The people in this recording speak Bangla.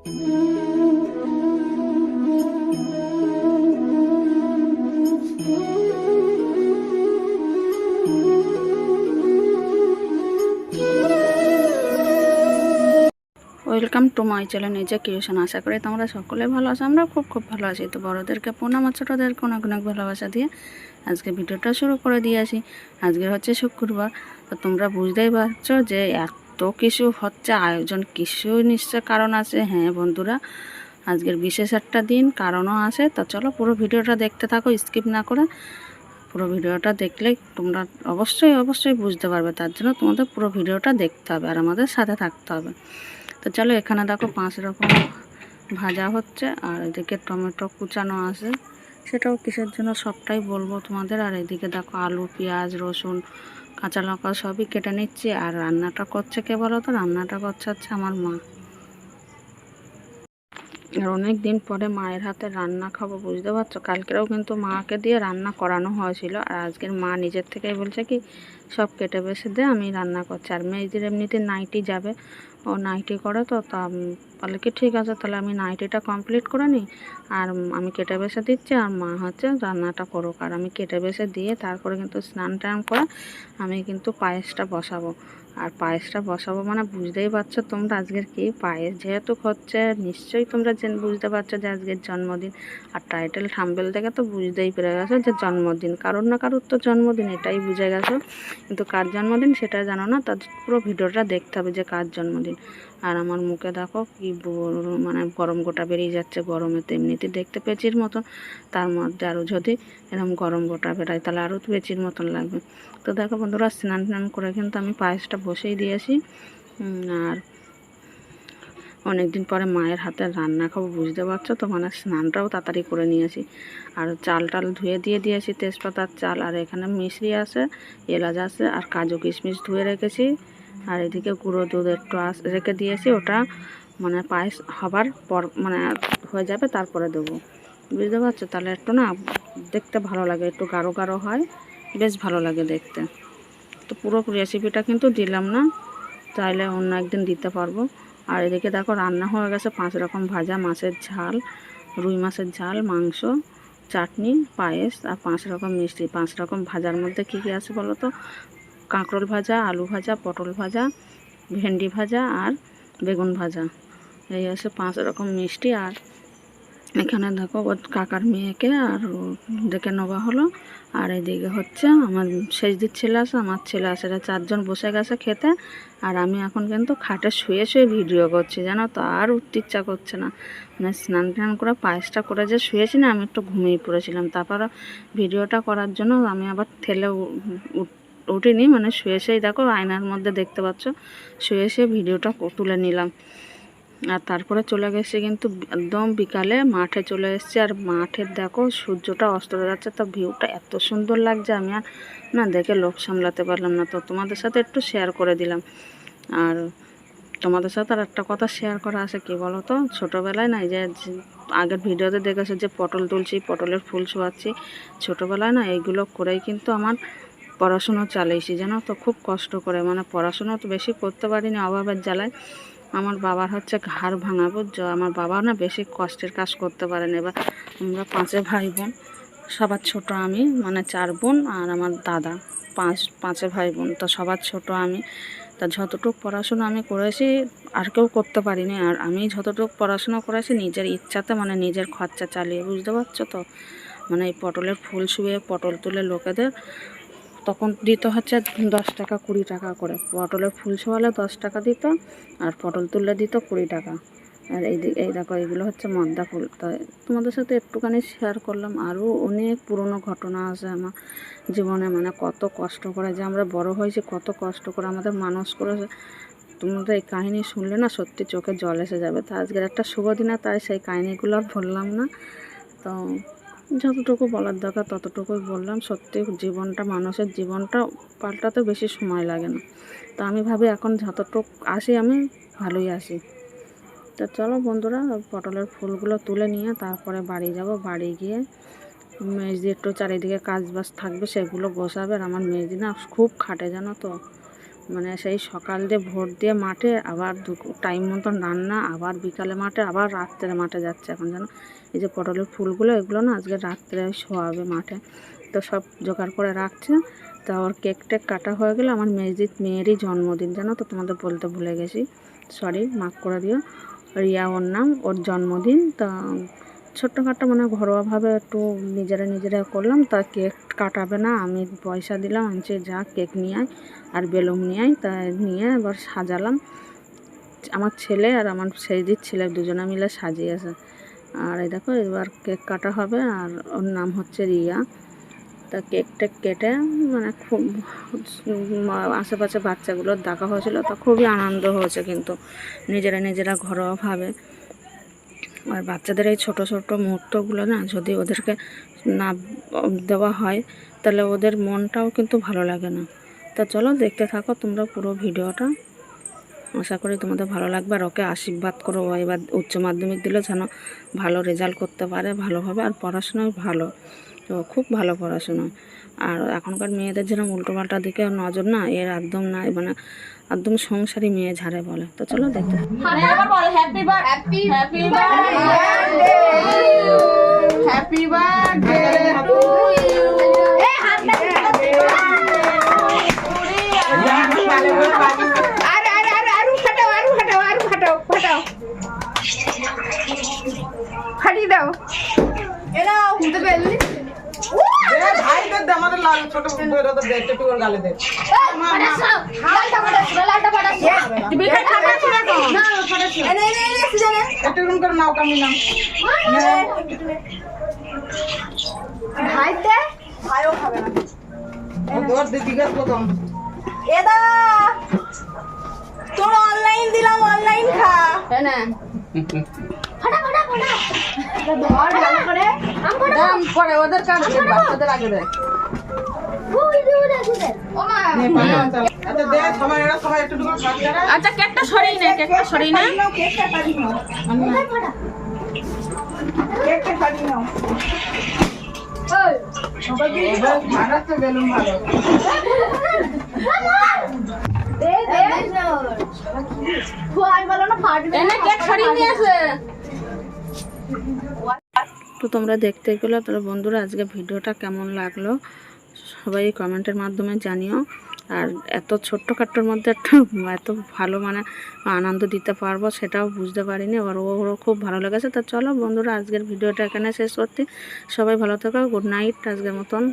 ওয়েলকাম টু মাই চ্যানেল নিজে ক্রিয়েশন। আশা করি তোমরা সকলে ভালো আছো, আমরা খুব ভালো আছি। তো বড়োদেরকে প্রণাম আর ছোটোদেরকে অনেক অনেক ভালোবাসা দিয়ে আজকে ভিডিওটা শুরু করে দিয়েছি। আজকে হচ্ছে শুক্রবার, তো তোমরা বুঝতেই পারছো যে এত কিছু হচ্ছে আয়োজন, কিছু নিশ্চয় কারণ আছে। হ্যাঁ বন্ধুরা, আজকের বিশেষ একটা দিন, কারণও আছে। তো চলো পুরো ভিডিওটা দেখতে থাকো, স্কিপ না করে। পুরো ভিডিওটা দেখলে তোমরা অবশ্যই বুঝতে পারবে। তার জন্য তোমাদের পুরো ভিডিওটা দেখতে হবে আর আমাদের সাথে থাকতে হবে। তো চলো, এখানে দেখো 5 রকম ভাজা হচ্ছে, আর এদিকে টমেটো কুচানো আছে, সেটাও কিসের জন্য সবটাই বলবো তোমাদের। আর এদিকে দেখো আলু, পেঁয়াজ, রসুন, কাঁচা লঙ্কা সবই কেটে নিচ্ছি। আর রান্নাটা করছে কে বলো তো? রান্নাটা করছে হচ্ছে আমার মা। আর অনেক দিন পরে মায়ের হাতে রান্না খাবো, বুঝতে পারছো। কালকেও কিন্তু মাকে দিয়ে রান্না করানো হয়েছিল, আর আজকের মা নিজের থেকেই বলছে কি সব কেটে বেছে দে, আমি রান্না করছি। আর মেয়েদের এমনিতে নাইটি যাবে, ও নাইটি করে, তো তা বলে কি ঠিক আছে তাহলে আমি নাইটিটা কমপ্লিট করে নিই, আর আমি কেটে বেছে দিচ্ছি, আর মা হচ্ছে রান্নাটা করুক। আর আমি কেটে বেছে দিয়ে তারপরে কিন্তু স্নান টান করে আমি কিন্তু পায়েসটা বসাবো। আর পায়েসটা বসাবো মানে বুঝতেই পারছো তোমরা আজকের কি পায়েস যেহেতু হচ্ছে, নিশ্চয়ই তোমরা বুঝতে পারছো যে আজকের জন্মদিন। আর টাইটেল থাম্বনেল থেকে তো বুঝতেই পেরে গেছো যে জন্মদিন, কারোর না কারোর তো জন্মদিন, এটাই বুঝে গেছো। কিন্তু কার জন্মদিন সেটা জানো না, তার পুরো ভিডিওটা দেখতে হবে যে কার জন্মদিন। আর আমার মুখে দেখো কি মানে গরম গোটা বেরিয়ে যাচ্ছে। গরমে তো এমনিতে দেখতে পেঁচির মতন, তার মধ্যে আরও যদি এরকম গরম গোটা বেরায় তাহলে আরও পেঁচির মতন লাগবে। তো দেখো বন্ধুরা, স্নান টান করে কিন্তু আমি পায়েসটা বসেই দিয়েছি। আর অনেক দিন পরে মায়ের হাতে রান্না খাবো, বুঝতে পারছো তো, মানে স্নানটাও তাড়াতাড়ি করে নিয়েছি। আর চাল টাল ধুয়ে দিয়ে দিয়েছি, তেজপাতার চাল। আর এখানে মিশ্রি আছে, এলাচ আছে, আর কাজু কিশমিশ ধুয়ে রেখেছি। আর এদিকে গুঁড়ো দুধ একটু রেখে দিয়েছি, ওটা মানে পায়েস হবার পর মানে হয়ে যাবে তারপরে দেবো, বুঝতে পারছো। তাহলে একটু না দেখতে ভালো লাগে, একটু গাঢ় গাঢ় হয়, বেশ ভালো লাগে দেখতে। তো পুরো রেসিপিটা কিন্তু দিলাম না, চাইলে অন্য একদিন দিতে পারবো। আর এদিকে দেখো রান্না হয়ে গেছে 5 রকম ভাজা, মাছের ঝাল, রুই মাছের ঝাল, মাংস, চাটনি, পায়েস, আর 5 রকম মিষ্টি। 5 রকম ভাজার মধ্যে কী কী আছে বলো তো? কাঁকরোল ভাজা, আলু ভাজা, পটল ভাজা, ভেন্ডি ভাজা, আর বেগুন ভাজা। এই আছে 5 রকম মিষ্টি। আর এখানে দেখো ওর কাকার মেয়েকে আর ডেকে নেওয়া হলো। আর এদিকে হচ্ছে আমার সেজদির ছেলে আছে, আমার ছেলে আছে, এরা 4 জন বসে গেছে খেতে। আর আমি এখন কিন্তু খাটে শুয়ে শুয়ে ভিডিও করছি, জানো তো। আর উঠতে ইচ্ছা করছে না, মানে স্নান টান করে পায়েসটা করে যে শুয়েছি না, আমি একটু ঘুমিয়ে পড়েছিলাম। তারপর ভিডিওটা করার জন্য আমি আবার ঠেলে উঠিনি, মানে শুয়ে শুয়েই দেখো আয়নার মধ্যে দেখতে পাচ্ছ, শুয়ে শুয়ে ভিডিওটা তুলে নিলাম। আর তারপরে চলে গেছে কিন্তু একদম বিকালে মাঠে চলে এসেছি। আর মাঠের দেখো সূর্যটা অস্ত যাচ্ছে, তো ভিউটা এত সুন্দর লাগছে, আমি আর না দেখে লোভ সামলাতে পারলাম না, তো তোমাদের সাথে একটু শেয়ার করে দিলাম। আর তোমাদের সাথে আর একটা কথা শেয়ার করা আছে, কি বলো তো, ছোটোবেলায় না, এই যে আগের ভিডিওতে দেখেছো যে পটল তুলছি, পটলের ফুল শোয়াচ্ছি, ছোটোবেলায় না এইগুলো করেই কিন্তু আমার পড়াশুনো চালিয়েছি, জানো তো, খুব কষ্ট করে। মানে পড়াশুনো তো বেশি করতে পারিনি অভাবের জ্বালায়। আমার বাবার হচ্ছে ঘাড় ভাঙাবো, আমার বাবা না বেশি কষ্টের কাজ করতে পারেন। এবার আমরা 5 ভাই বোন, সবার ছোট আমি, মানে 4 বোন, আর আমার দাদা, 5 ভাই বোন, তো সবার ছোট আমি। তা যতটুকু পড়াশোনা আমি করেছি আর কেউ করতে পারিনি। আর আমি যতটুকু পড়াশোনা করেছি নিজের ইচ্ছাতে, মানে নিজের খরচা চালিয়ে, বুঝতে পারছো তো। মানে এই পটলের ফুল শুয়ে পটল তুলে লোকেদের তখন দিত হচ্ছে 10 টাকা 20 টাকা করে। পটলের ফুল শোয়ালে 10 টাকা দিত, আর পটল তুললে দিত 20 টাকা। আর এই দেখো এইগুলো হচ্ছে মদ্দা ফুল। তাই তোমাদের সাথে একটুখানি শেয়ার করলাম। আরও অনেক পুরনো ঘটনা আছে আমার জীবনে, মানে কত কষ্ট করে যে আমরা বড় হয়েছি, কত কষ্ট করে আমাদের মানুষ করেছে। তোমাদের এই কাহিনী শুনলে না সত্যি চোখে জল এসে যাবে। তো আজকের একটা শুভ দিনে তাই সেই কাহিনিগুলো আর বললাম না। তো যতটুকু বলার দরকার ততটুকুই বললাম। সত্যি জীবনটা, মানুষের জীবনটা পাল্টাতে বেশি সময় লাগে না। তো আমি ভাবি এখন যতটুকু আসি আমি ভালোই আসি। তো চলো বন্ধুরা, পটলের ফুলগুলো তুলে নিয়ে তারপরে বাড়ি যাব। বাড়ি গিয়ে মেজদি একটু চারিদিকে কাজ বাজ থাকবে, সেগুলো গোছাবে। আর আমার মেজদি না খুব খাটে, জানো তো, মানে সেই সকাল দিয়ে ভোর দিয়ে মাঠে, আবার টাইম মতন রান্না, আবার বিকালে মাঠে, আবার রাত্রে মাঠে যাচ্ছে। এখন যেন এই যে পটলের ফুলগুলো, এগুলো না আজকে রাত্রে শোয়াবে মাঠে, তো সব জোগাড় করে রাখছে। তো ওর কেক টেক কাটা হয়ে গেলে, আমার মেয়েরই জন্মদিন, জানো তো, তোমাদের বলতে ভুলে গেছি, সরি, মাফ করে দিও। রিয়া ওর নাম, ওর জন্মদিন। তা ছোট্টখাটো মানে ঘরোয়াভাবে একটু নিজেরা করলাম। তা কেক কাটাবে না, আমি পয়সা দিলাম, আনছে যা কেক নিয়ে আয় আর বেলুন নিয়ে আয়। তা নিয়ে এবার সাজালাম। আমার ছেলে আর আমার সেইদির ছেলে দুজনে মিলে সাজিয়েছে। আর এই দেখো এবার কেক কাটা হবে, আর ওর নাম হচ্ছে রিয়া। তা কেকটা কেটে মানে খুব আশেপাশে বাচ্চাগুলোর দেখা হয়েছিল, তো খুবই আনন্দ হয়েছে কিন্তু নিজেরা ঘরোয়াভাবে। আর বাচ্চাদের এই ছোটো ছোটো মুহূর্তগুলো না যদি ওদেরকে না দেওয়া হয়, তাহলে ওদের মনটাও কিন্তু ভালো লাগে না। তা চলো দেখতে থাকো তোমরা পুরো ভিডিওটা, আশা করি তোমাদের ভালো লাগবে। আর ওকে আশীর্বাদ করো, ও এবার উচ্চ মাধ্যমিক দিলে যেন ভালো রেজাল্ট করতে পারে ভালোভাবে, আর পড়াশোনায় ভালো, তো খুব ভালো পড়াশোনা। আর এখনকার মেয়েদের যেরকম উল্টোপাল্টা দিকে নজর না, এর একদম না, মানে একদম সংসারী মেয়ে ঝাড়ে বলে। তো চলো দেখতে। ফাটিয়ে দাও, এরা হুঁতে পেলি ভাই দে আমাদের লাল ছোট বড় তো দেখতে একটু গালে দে লালটা ফাটা বিকেট খাবে না ফাটা এনে সিজনে একটু রুম করে নাও কামি নাও ভাই দে ভাইও খাবে না ও দর দিদি গাছ কদম এদা তোর অনলাইন দিলাম, অনলাইন খা হ্যাঁ না ফাটা ফাটা ফাটা ধর ভালো করে দাম করে ওদের কাছে বাচ্চাদের আগে দে ওই দূরে দূরে ও মা আচ্ছা দে সবাই এরা সবাই একটু একটু খাচ্ছে। আচ্ছা কেকটা সরিয়ে নে, কেকটা সরিয়ে নে, কেকটা কাটি নাও, কোথায় ফাটা কেকটা কাটি নাও। ওই সবাই দিও ভাড়া তো বেলুন ভালো দে দে ভয় বলো না ফাটবে, এনে কেক সরিয়ে নিয়ে আসে। তো তোমরা দেখতে গেলো, তাহলে বন্ধুরা আজকে ভিডিওটা কেমন লাগলো সবাই কমেন্টের মাধ্যমে জানিও। আর এত ছোট্টখাট্টোর মধ্যে একটা এত ভালো মানে আনন্দ দিতে পারবো সেটাও বুঝতে পারিনি, আর ওরও খুব ভালো লেগেছে। তো চলো বন্ধুরা আজকের ভিডিওটা এখানে শেষ করতে, সবাই ভালো থাকো, গুড নাইট আজকের মতন।